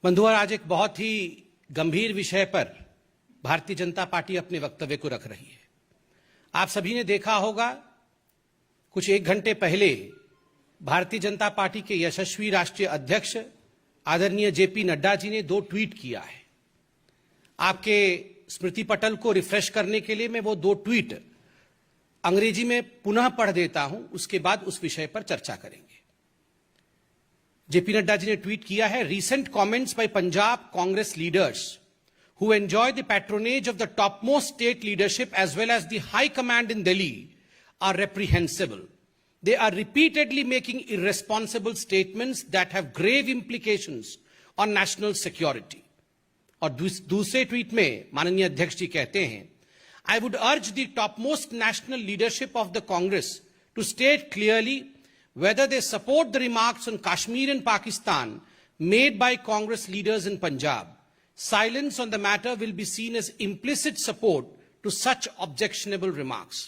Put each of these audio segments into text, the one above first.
बंधुओं, आज एक बहुत ही गंभीर विषय पर भारतीय जनता पार्टी अपने वक्तव्य को रख रही है। आप सभी ने देखा होगा, कुछ एक घंटे पहले भारतीय जनता पार्टी के यशस्वी राष्ट्रीय अध्यक्ष आदरणीय जेपी नड्डा जी ने 2 ट्वीट किया है। आपके स्मृति पटल को रिफ्रेश करने के लिए मैं वो 2 ट्वीट अंग्रेजी में पुनः पढ़ देता हूं, उसके बाद उस विषय पर चर्चा करेंगे। जेपी नड्डा जी ने ट्वीट किया है, recent comments by Punjab Congress leaders who enjoy the patronage of the topmost state leadership as well as the high command in Delhi are reprehensible. They are repeatedly making irresponsible statements that have grave implications on national security. और दूसरे tweet में माननीय अध्यक्ष जी कहते हैं, I would urge the topmost national leadership of the Congress to state clearly whether they support the remarks on Kashmir and Pakistan made by Congress leaders in Punjab. Silence on the matter will be seen as implicit support to such objectionable remarks.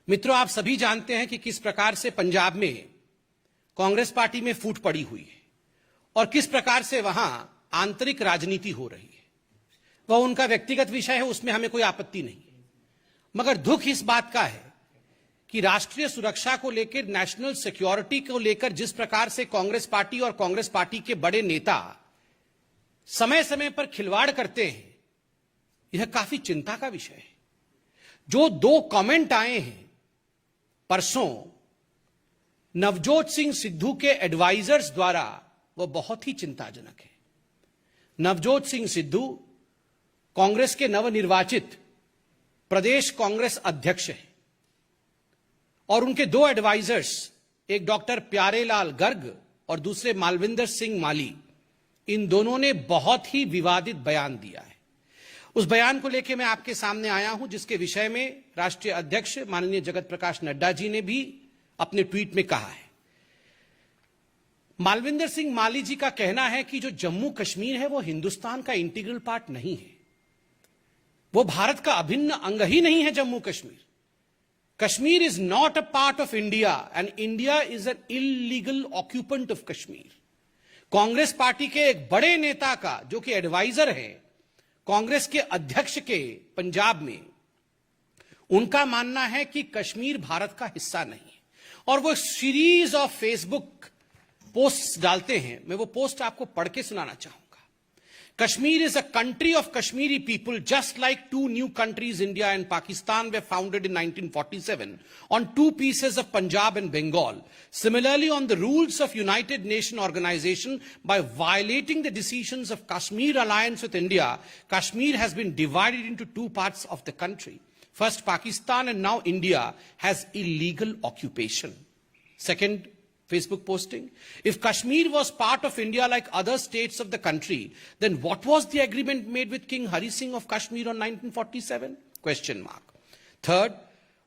मित्रों, आप सभी जानते हैं कि किस प्रकार से पंजाब में कांग्रेस पार्टी में फूट पड़ी हुई है और किस प्रकार से वहां आंतरिक राजनीति हो रही है। वह उनका व्यक्तिगत विषय है, उसमें हमें कोई आपत्ति नहीं है, मगर दुख इस बात का है कि राष्ट्रीय सुरक्षा को लेकर, नेशनल सिक्योरिटी को लेकर जिस प्रकार से कांग्रेस पार्टी और कांग्रेस पार्टी के बड़े नेता समय समय पर खिलवाड़ करते हैं, यह काफी चिंता का विषय है। जो 2 कमेंट आए हैं परसों नवजोत सिंह सिद्धू के एडवाइजर्स द्वारा, वह बहुत ही चिंताजनक है। नवजोत सिंह सिद्धू कांग्रेस के नवनिर्वाचित प्रदेश कांग्रेस अध्यक्ष हैं और उनके 2 एडवाइजर्स, एक डॉक्टर प्यारेलाल गर्ग और दूसरे मालविंदर सिंह माली, इन दोनों ने बहुत ही विवादित बयान दिया है। उस बयान को लेकर मैं आपके सामने आया हूं, जिसके विषय में राष्ट्रीय अध्यक्ष माननीय जगत प्रकाश नड्डा जी ने भी अपने ट्वीट में कहा है। मालविंदर सिंह माली जी का कहना है कि जो जम्मू कश्मीर है वो हिंदुस्तान का इंटीग्रल पार्ट नहीं है, वो भारत का अभिन्न अंग ही नहीं है। Jammu Kashmir Kashmir is not a part of India and India is an illegal occupant of Kashmir. Congress party के एक बड़े नेता का, जो कि एडवाइजर है कांग्रेस के अध्यक्ष के पंजाब में, उनका मानना है कि कश्मीर भारत का हिस्सा नहीं है और वो सीरीज ऑफ फेसबुक पोस्ट डालते हैं। मैं वो पोस्ट आपको पढ़ के सुनाना चाहूंगा। Kashmir is a country of Kashmiri people, just like 2 new countries, India and Pakistan, were founded in 1947 on 2 pieces of Punjab and Bengal. Similarly, on the rules of United Nations Organization, by violating the decisions of Kashmir alliance with India, Kashmir has been divided into 2 parts of the country. First Pakistan and now India has illegal occupation. Second Facebook posting, if Kashmir was part of India like other states of the country, then what was the agreement made with King Hari Singh of Kashmir on 1947? Question mark. Third,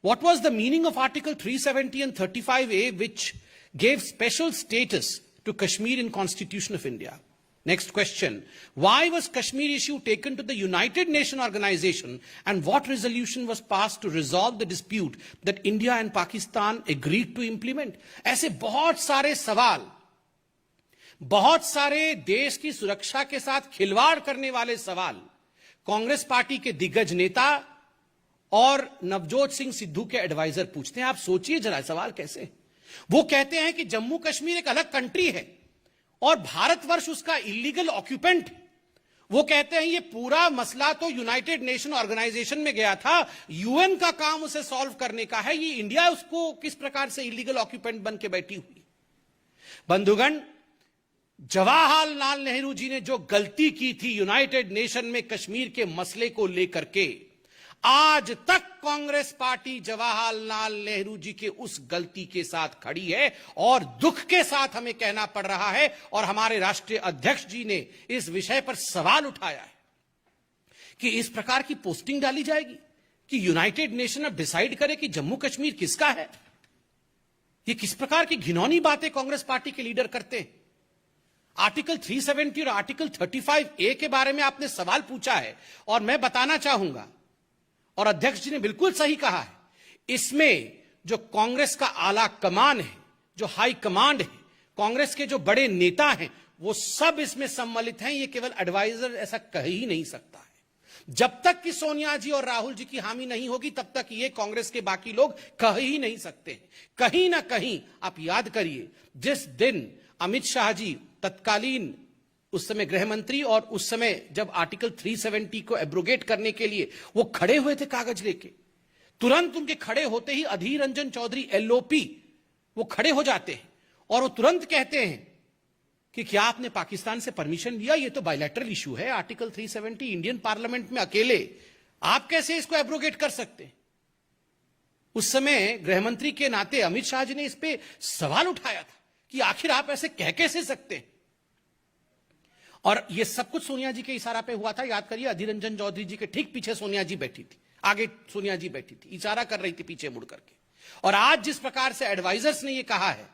what was the meaning of Article 370 and 35A, which gave special status to Kashmir in Constitution of India? Next question, why was Kashmir issue taken to the United Nations Organization and what resolution was passed to resolve the dispute that India and Pakistan agreed to implement? ऐसे बहुत सारे सवाल, बहुत सारे देश की सुरक्षा के साथ खिलवाड़ करने वाले सवाल कांग्रेस पार्टी के दिग्गज नेता और नवजोत सिंह सिद्धू के एडवाइजर पूछते हैं। आप सोचिए जरा सवाल कैसे। वो कहते हैं कि जम्मू कश्मीर एक अलग कंट्री है और भारतवर्ष उसका इलीगल ऑक्यूपेंट। वो कहते हैं ये पूरा मसला तो यूनाइटेड नेशन ऑर्गेनाइजेशन में गया था, यूएन का काम उसे सॉल्व करने का है, ये इंडिया उसको किस प्रकार से इलीगल ऑक्यूपेंट बन के बैठी हुई। बंधुगण, जवाहरलाल नेहरू जी ने जो गलती की थी यूनाइटेड नेशन में कश्मीर के मसले को लेकर के, आज तक कांग्रेस पार्टी जवाहरलाल नेहरू जी के उस गलती के साथ खड़ी है और दुख के साथ हमें कहना पड़ रहा है और हमारे राष्ट्रीय अध्यक्ष जी ने इस विषय पर सवाल उठाया है कि इस प्रकार की पोस्टिंग डाली जाएगी कि यूनाइटेड नेशन अब डिसाइड करे कि जम्मू कश्मीर किसका है। ये किस प्रकार की घिनौनी बातें कांग्रेस पार्टी के लीडर करते हैं। आर्टिकल 370 और आर्टिकल 35A के बारे में आपने सवाल पूछा है और मैं बताना चाहूंगा, और अध्यक्ष जी ने बिल्कुल सही कहा है, इसमें जो कांग्रेस का आला कमान है, जो हाई कमांड है, कांग्रेस के जो बड़े नेता हैं वो सब इसमें सम्मिलित हैं। ये केवल एडवाइजर ऐसा कह ही नहीं सकता है। जब तक कि सोनिया जी और राहुल जी की हामी नहीं होगी तब तक ये कांग्रेस के बाकी लोग कह ही नहीं सकते। कहीं ना कहीं आप याद करिए, जिस दिन अमित शाह जी तत्कालीन उस समय गृह मंत्री और उस समय जब आर्टिकल 370 को एब्रोगेट करने के लिए वो खड़े हुए थे कागज लेके, तुरंत उनके खड़े होते ही अधीर रंजन चौधरी एलओपी वो खड़े हो जाते हैं और वो तुरंत कहते हैं कि क्या आपने पाकिस्तान से परमिशन लिया? ये तो बायलैटरल इशू है, आर्टिकल 370 इंडियन पार्लियामेंट में अकेले आप कैसे इसको एब्रोगेट कर सकते हैं? उस समय गृहमंत्री के नाते अमित शाह जी ने इस पे सवाल उठाया था कि आखिर आप ऐसे कह कैसे सकते हैं। और ये सब कुछ सोनिया जी के इशारा पे हुआ था। याद करिए, अधीर रंजन चौधरी जी के ठीक पीछे सोनिया जी बैठी थी, आगे सोनिया जी बैठी थी, इशारा कर रही थी पीछे मुड़ करके। और आज जिस प्रकार से एडवाइजर्स ने ये कहा है,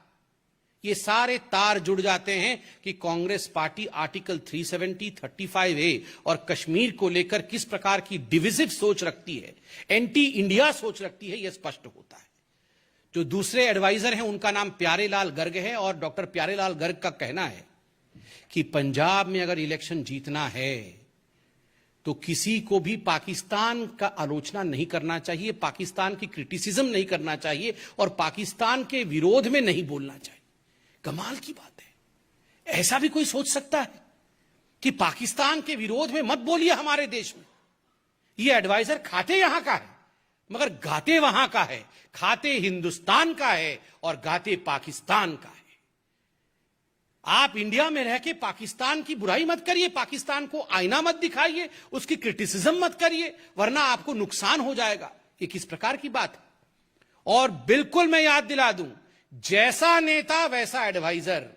ये सारे तार जुड़ जाते हैं कि कांग्रेस पार्टी आर्टिकल 370, 35A और कश्मीर को लेकर किस प्रकार की डिविजिव सोच रखती है, एंटी इंडिया सोच रखती है, यह स्पष्ट होता है। जो दूसरे एडवाइजर हैं उनका नाम प्यारेलाल गर्ग है और डॉक्टर प्यारेलाल गर्ग का कहना है कि पंजाब में अगर इलेक्शन जीतना है तो किसी को भी पाकिस्तान का आलोचना नहीं करना चाहिए, पाकिस्तान की क्रिटिसिज्म नहीं करना चाहिए और पाकिस्तान के विरोध में नहीं बोलना चाहिए। कमाल की बात है, ऐसा भी कोई सोच सकता है कि पाकिस्तान के विरोध में मत बोलिए हमारे देश में? ये एडवाइजर खाते यहां का है मगर गाते वहां का है, खाते हिंदुस्तान का है और गाते पाकिस्तान का है। आप इंडिया में रह के पाकिस्तान की बुराई मत करिए, पाकिस्तान को आईना मत दिखाइए, उसकी क्रिटिसिज्म मत करिए, वरना आपको नुकसान हो जाएगा। ये किस प्रकार की बात है? और बिल्कुल मैं याद दिला दूं, जैसा नेता वैसा एडवाइजर,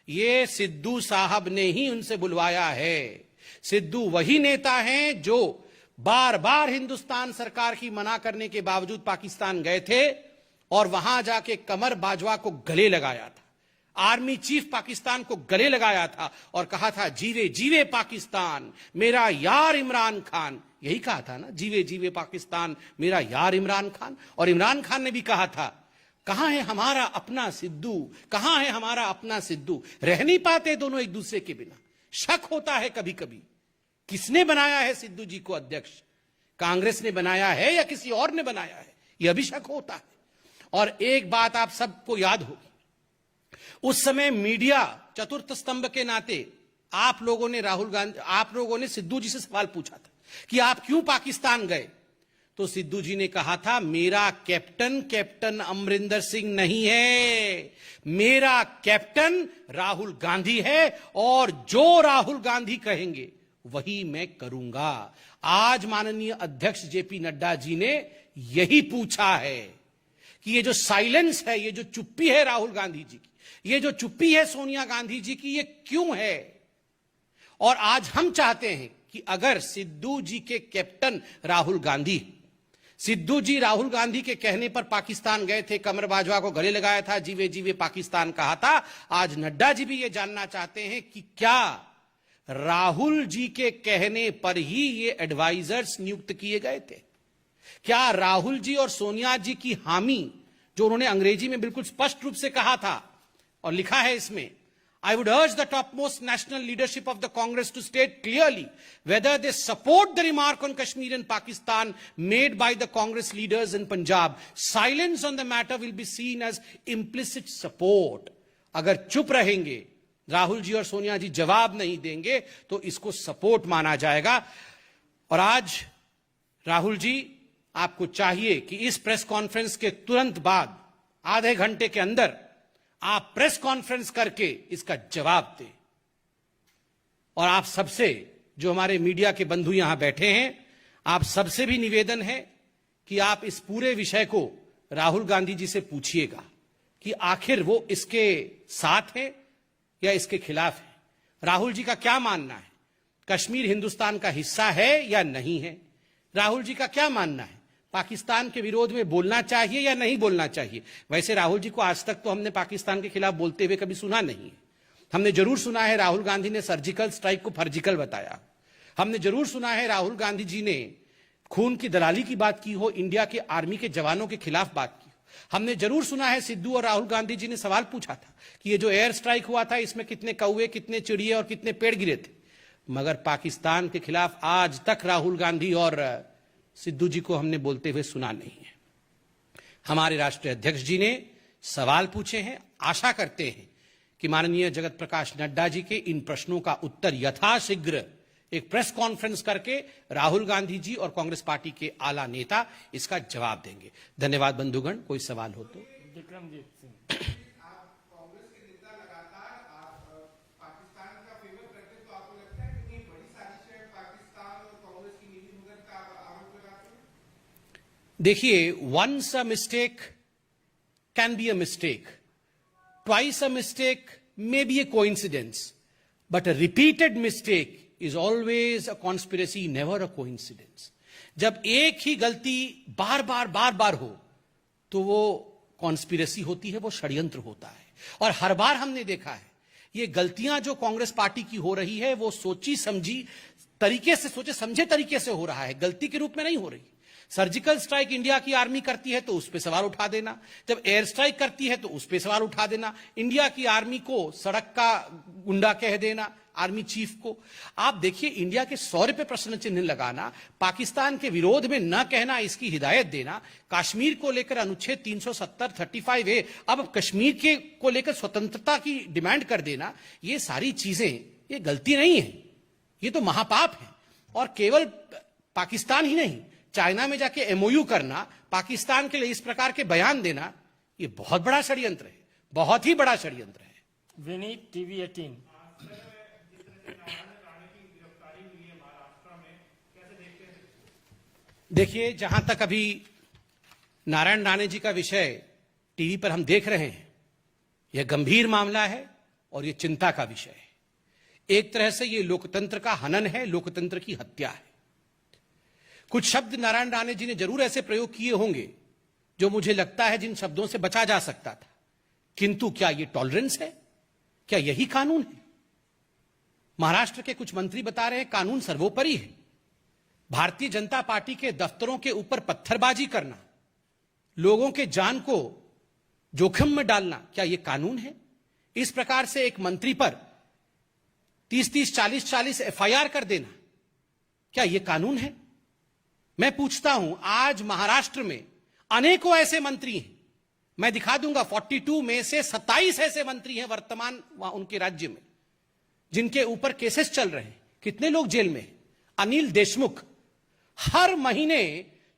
ये सिद्धू साहब ने ही उनसे बुलवाया है। सिद्धू वही नेता हैं जो बार बार हिंदुस्तान सरकार की मना करने के बावजूद पाकिस्तान गए थे और वहां जाके कमर बाजवा को गले लगाया था, आर्मी चीफ पाकिस्तान को गले लगाया था और कहा था जीवे जीवे पाकिस्तान मेरा यार इमरान खान। यही कहा था ना, जीवे जीवे पाकिस्तान मेरा यार इमरान खान। और इमरान खान ने भी कहा था, कहां है हमारा अपना सिद्धू, कहां है हमारा अपना सिद्धू। रह नहीं पाते दोनों एक दूसरे के बिना। शक होता है कभी कभी, किसने बनाया है सिद्धू जी को अध्यक्ष? कांग्रेस ने बनाया है या किसी और ने बनाया है? यह भी शक होता है। और एक बात आप सबको याद होगी, उस समय मीडिया चतुर्थ स्तंभ के नाते आप लोगों ने सिद्धू जी से सवाल पूछा था कि आप क्यों पाकिस्तान गए? तो सिद्धू जी ने कहा था, मेरा कैप्टन अमरिंदर सिंह नहीं है, मेरा कैप्टन राहुल गांधी है और जो राहुल गांधी कहेंगे वही मैं करूंगा। आज माननीय अध्यक्ष जेपी नड्डा जी ने यही पूछा है कि ये जो साइलेंस है, ये जो चुप्पी है राहुल गांधी जी की, ये जो चुप्पी है सोनिया गांधी जी की, ये क्यों है? और आज हम चाहते हैं कि अगर सिद्धू जी के कैप्टन राहुल गांधी, सिद्धू जी राहुल गांधी के कहने पर पाकिस्तान गए थे, कमर बाजवा को गले लगाया था, जीवे जीवे पाकिस्तान कहा था, आज नड्डा जी भी ये जानना चाहते हैं कि क्या राहुल जी के कहने पर ही ये एडवाइजर्स नियुक्त किए गए थे? क्या राहुल जी और सोनिया जी की हामी, जो उन्होंने अंग्रेजी में बिल्कुल स्पष्ट रूप से कहा था और लिखा है इसमें, I would urge the topmost national leadership of the Congress to state clearly whether they support the remark on Kashmir and Pakistan made by the Congress leaders in Punjab. Silence on the matter will be seen as implicit support. अगर चुप रहेंगे, राहुल जी और सोनिया जी जवाब नहीं देंगे, तो इसको support माना जाएगा। और आज राहुल जी, आपको चाहिए कि इस प्रेस कॉन्फ्रेंस के तुरंत बाद आधे घंटे के अंदर आप प्रेस कॉन्फ्रेंस करके इसका जवाब दें। और आप सबसे, जो हमारे मीडिया के बंधु यहां बैठे हैं, आप सबसे भी निवेदन है कि आप इस पूरे विषय को राहुल गांधी जी से पूछिएगा कि आखिर वो इसके साथ है या इसके खिलाफ है। राहुल जी का क्या मानना है? कश्मीर हिंदुस्तान का हिस्सा है या नहीं है? राहुल जी का क्या मानना है? पाकिस्तान के विरोध में बोलना चाहिए या नहीं बोलना चाहिए? वैसे राहुल जी को आज तक तो हमने पाकिस्तान के खिलाफ बोलते हुए कभी सुना नहीं है। हमने जरूर सुना है राहुल गांधी ने सर्जिकल स्ट्राइक को फर्जिकल बताया। हमने जरूर सुना है राहुल गांधी जी ने खून की दलाली की बात की हो, इंडिया के आर्मी के जवानों के खिलाफ बात की हो। हमने जरूर सुना है सिद्धू और राहुल गांधी जी ने सवाल पूछा था कि ये जो एयर स्ट्राइक हुआ था इसमें कितने कौवे, कितने चिड़िए और कितने पेड़ गिरे थे। मगर पाकिस्तान के खिलाफ आज तक राहुल गांधी और सिद्धू जी को हमने बोलते हुए सुना नहीं है। हमारे राष्ट्रीय अध्यक्ष जी ने सवाल पूछे हैं। आशा करते हैं कि माननीय जगत प्रकाश नड्डा जी के इन प्रश्नों का उत्तर यथाशीघ्र एक प्रेस कॉन्फ्रेंस करके राहुल गांधी जी और कांग्रेस पार्टी के आला नेता इसका जवाब देंगे। धन्यवाद बंधुगण। कोई सवाल हो तो। विक्रमजीत सिंह, आप कांग्रेस के नेता लगातार पाकिस्तान का फेवर करते हैं, तो आपको लगता है कि ये बड़ी साजिश है पाकिस्तान और कांग्रेस की नीति मुगर का आरोप लगाते हैं? देखिए, once a mistake can be a mistake, twice a mistake may be a coincidence, but a repeated mistake is always a conspiracy, never a coincidence. जब एक ही गलती बार बार हो तो वो कॉन्स्पिरेसी होती है, वो षड्यंत्र होता है। और हर बार हमने देखा है ये गलतियां जो कांग्रेस पार्टी की हो रही है वो सोची समझी तरीके से, सोचे समझे तरीके से हो रहा है, गलती के रूप में नहीं हो रही। सर्जिकल स्ट्राइक इंडिया की आर्मी करती है तो उस पर सवाल उठा देना, जब एयर स्ट्राइक करती है तो उस पर सवाल उठा देना, इंडिया की आर्मी को सड़क का गुंडा कह देना, आर्मी चीफ को। आप देखिए, इंडिया के 100 रुपए प्रश्न चिन्ह लगाना, पाकिस्तान के विरोध में न कहना, इसकी हिदायत देना, कश्मीर को लेकर अनुच्छेद 370 35A, अब कश्मीर के को लेकर स्वतंत्रता की डिमांड कर देना, ये सारी चीजें ये गलती नहीं है, ये तो महापाप है। और केवल पाकिस्तान ही नहीं, चाइना में जाके MOU करना, पाकिस्तान के लिए इस प्रकार के बयान देना, ये बहुत बड़ा षड्यंत्र है, बहुत ही बड़ा षड्यंत्र है। विनीत, TV 18। देखिए, जहां तक अभी नारायण राणे जी का विषय टीवी पर हम देख रहे हैं, यह गंभीर मामला है और यह चिंता का विषय है। एक तरह से यह लोकतंत्र का हनन है, लोकतंत्र की हत्या है। कुछ शब्द नारायण राणे जी ने जरूर ऐसे प्रयोग किए होंगे जो मुझे लगता है जिन शब्दों से बचा जा सकता था, किंतु क्या यह टॉलरेंस है? क्या यही कानून है? महाराष्ट्र के कुछ मंत्री बता रहे हैं कानून सर्वोपरि है। भारतीय जनता पार्टी के दफ्तरों के ऊपर पत्थरबाजी करना, लोगों के जान को जोखिम में डालना, क्या यह कानून है? इस प्रकार से एक मंत्री पर 30-30, 40-40 FIR कर देना, क्या यह कानून है? मैं पूछता हूं, आज महाराष्ट्र में अनेकों ऐसे मंत्री हैं, मैं दिखा दूंगा, 42 में से 27 ऐसे मंत्री हैं वर्तमान उनके राज्य में जिनके ऊपर केसेस चल रहे हैं। कितने लोग जेल में हैं? अनिल देशमुख हर महीने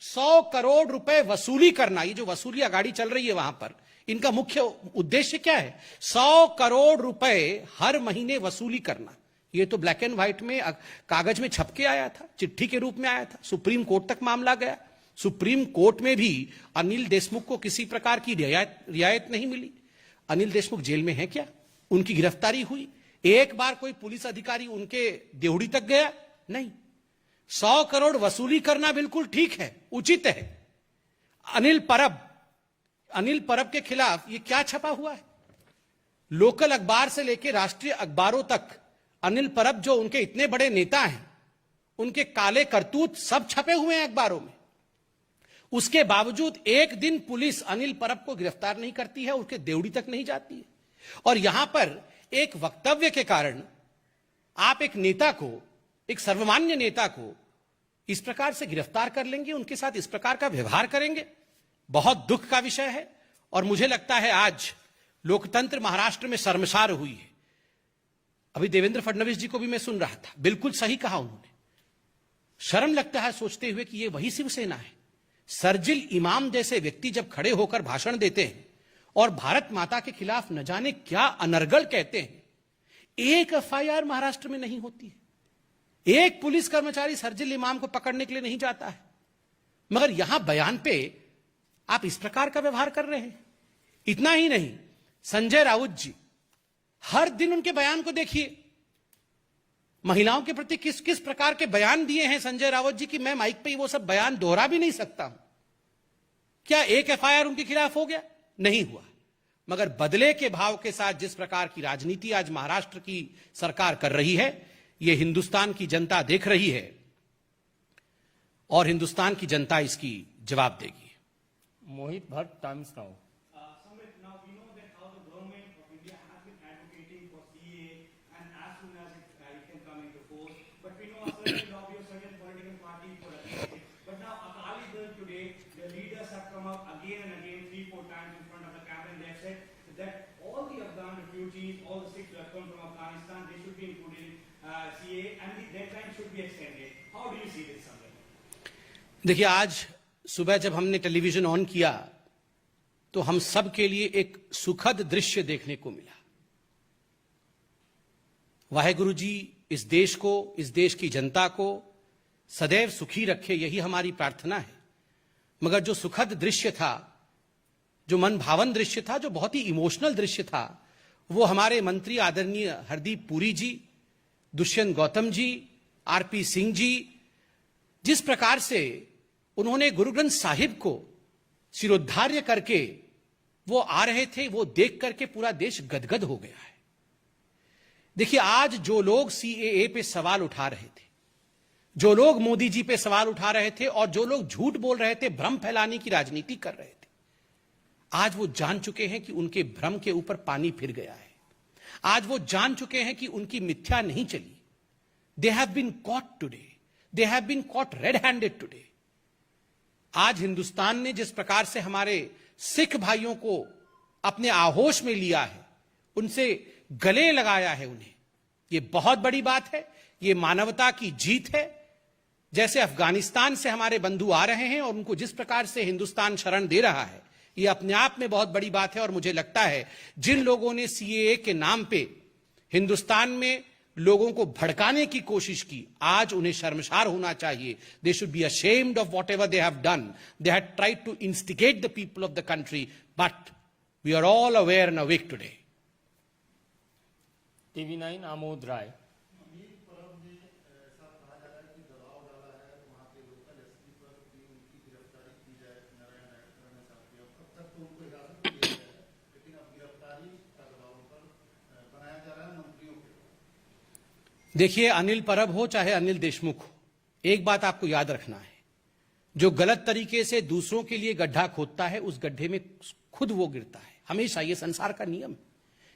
100 करोड़ रुपए वसूली करना, ये जो वसूली गाड़ी चल रही है वहां पर, इनका मुख्य उद्देश्य क्या है? 100 करोड़ रुपए हर महीने वसूली करना। ये तो ब्लैक एंड व्हाइट में कागज में छप के आया था, चिट्ठी के रूप में आया था, सुप्रीम कोर्ट तक मामला गया, सुप्रीम कोर्ट में भी अनिल देशमुख को किसी प्रकार की रियायत नहीं मिली। अनिल देशमुख जेल में है क्या? उनकी गिरफ्तारी हुई? एक बार कोई पुलिस अधिकारी उनके देवड़ी तक गया? नहीं। 100 करोड़ वसूली करना बिल्कुल ठीक है, उचित है। अनिल परब के खिलाफ ये क्या छपा हुआ है? लोकल अखबार से लेकर राष्ट्रीय अखबारों तक अनिल परब जो उनके इतने बड़े नेता हैं, उनके काले करतूत सब छपे हुए हैं अखबारों में। उसके बावजूद एक दिन पुलिस अनिल परब को गिरफ्तार नहीं करती है, उसके देवड़ी तक नहीं जाती है। और यहां पर एक वक्तव्य के कारण आप एक नेता को, एक सर्वमान्य नेता को इस प्रकार से गिरफ्तार कर लेंगे, उनके साथ इस प्रकार का व्यवहार करेंगे, बहुत दुख का विषय है। और मुझे लगता है आज लोकतंत्र महाराष्ट्र में शर्मसार हुई है। अभी देवेंद्र फडणवीस जी को भी मैं सुन रहा था, बिल्कुल सही कहा उन्होंने। शर्म लगता है सोचते हुए कि ये वही शिवसेना है। सर्जिल इमाम जैसे व्यक्ति जब खड़े होकर भाषण देते हैं और भारत माता के खिलाफ न जाने क्या अनर्गल कहते हैं, एक FIR महाराष्ट्र में नहीं होती है, एक पुलिस कर्मचारी सर्जिल इमाम को पकड़ने के लिए नहीं जाता है, मगर यहां बयान पे आप इस प्रकार का व्यवहार कर रहे हैं। इतना ही नहीं, संजय राउत जी, हर दिन उनके बयान को देखिए, महिलाओं के प्रति किस किस प्रकार के बयान दिए हैं संजय राउत जी की मैं माइक पे वो सब बयान दोहरा भी नहीं सकता हूं। क्या एक FIR उनके खिलाफ हो गया? नहीं हुआ। मगर बदले के भाव के साथ जिस प्रकार की राजनीति आज महाराष्ट्र की सरकार कर रही है, यह हिंदुस्तान की जनता देख रही है और हिंदुस्तान की जनता इसकी जवाब देगी। Mohit Bhatt, Times Now. Samrit, now we know that how the government of India has been advocating for CAA and as soon as it can come into force. But we know a certain lobby of certain political parties for against it. But now Akali Dal today, the leaders have come up again and again, 3-4 times in front of the camera and they have said that all the Afghan refugees, all the 6 who have come from Afghanistan, they should be included in CAA and the deadline should be extended. How do you see this, Samrit? देखिए, आज सुबह जब हमने television on किया तो हम सब के लिए एक सुखद दृश्य देखने को मिला। वाहेगुरु जी इस देश को, इस देश की जनता को सदैव सुखी रखे, यही हमारी प्रार्थना है। मगर जो सुखद दृश्य था, जो मन भावन दृश्य था, जो बहुत ही इमोशनल दृश्य था, वो हमारे मंत्री आदरणीय हरदीप पुरी जी, दुष्यंत गौतम जी, आरपी सिंह जी, जिस प्रकार से उन्होंने गुरु ग्रंथ साहिब को शिरोद्धार्य करके वो आ रहे थे, वो देख करके पूरा देश गदगद हो गया है। देखिए, आज जो लोग सीएए पे सवाल उठा रहे थे, जो लोग मोदी जी पे सवाल उठा रहे थे और जो लोग झूठ बोल रहे थे, भ्रम फैलाने की राजनीति कर रहे थे, आज वो जान चुके हैं कि उनके भ्रम के ऊपर पानी फिर गया है। आज वो जान चुके हैं कि उनकी मिथ्या नहीं चली। They have been caught today, they have been caught red handed today. आज हिंदुस्तान ने जिस प्रकार से हमारे सिख भाइयों को अपने आहोश में लिया है, उनसे गले लगाया है उन्हें, ये बहुत बड़ी बात है। ये मानवता की जीत है। जैसे अफगानिस्तान से हमारे बंधु आ रहे हैं और उनको जिस प्रकार से हिंदुस्तान शरण दे रहा है, ये अपने आप में बहुत बड़ी बात है। और मुझे लगता है जिन लोगों ने सीएए के नाम पे हिंदुस्तान में लोगों को भड़काने की कोशिश की, आज उन्हें शर्मसार होना चाहिए। They should be ashamed of whatever they have done. They had tried to instigate the people of the country, but we are all aware and awake today. TV9, Amod Rai. देखिए, अनिल परब हो चाहे अनिल देशमुख हो, एक बात आपको याद रखना है, जो गलत तरीके से दूसरों के लिए गड्ढा खोदता है, उस गड्ढे में खुद वो गिरता है हमेशा। ये संसार का नियम है।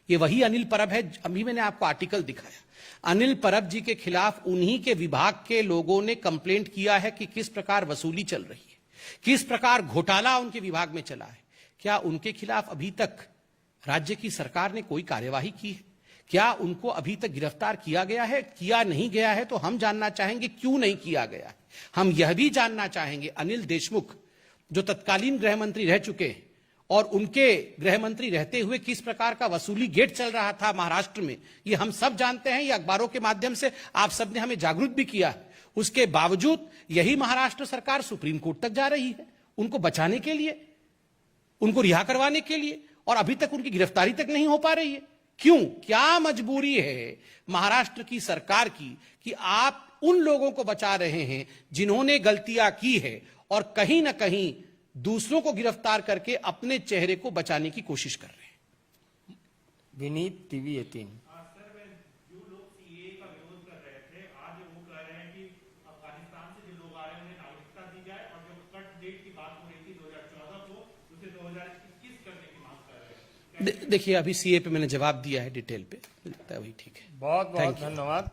ये वही अनिल परब है। अभी मैंने आपको आर्टिकल दिखाया, अनिल परब जी के खिलाफ उन्हीं के विभाग के लोगों ने कंप्लेंट किया है कि किस प्रकार वसूली चल रही है, किस प्रकार घोटाला उनके विभाग में चला है। क्या उनके खिलाफ अभी तक राज्य की सरकार ने कोई कार्यवाही की है? क्या उनको अभी तक गिरफ्तार किया गया है? किया नहीं गया है तो हम जानना चाहेंगे क्यों नहीं किया गया है। हम यह भी जानना चाहेंगे, अनिल देशमुख जो तत्कालीन गृह मंत्री रह चुके हैं और उनके गृह मंत्री रहते हुए किस प्रकार का वसूली गेट चल रहा था महाराष्ट्र में, ये हम सब जानते हैं। ये अखबारों के माध्यम से आप सब ने हमें जागरूक भी किया है। उसके बावजूद यही महाराष्ट्र सरकार सुप्रीम कोर्ट तक जा रही है उनको बचाने के लिए, उनको रिहा करवाने के लिए, और अभी तक उनकी गिरफ्तारी तक नहीं हो पा रही है। क्यों? क्या मजबूरी है महाराष्ट्र की सरकार की कि आप उन लोगों को बचा रहे हैं जिन्होंने गलतियां की है और कहीं ना कहीं दूसरों को गिरफ्तार करके अपने चेहरे को बचाने की कोशिश कर रहे हैं। Vineet, TV18. सर, जो लोग सीएए का विरोध कर रहे थे, आज वो कह रहे हैं कि अफगानिस्तान से जो लोग आ रहे हैं उन्हें नागरिकता दी जाए, और जो कट डेट की बात हो रही थी 2014 को, उसे 2021 करने की मांग कर रहे हैं। देखिए, अभी सीए पे मैंने जवाब दिया है डिटेल पे, लगता है वही ठीक है। बहुत बहुत Thank you. धन्यवाद।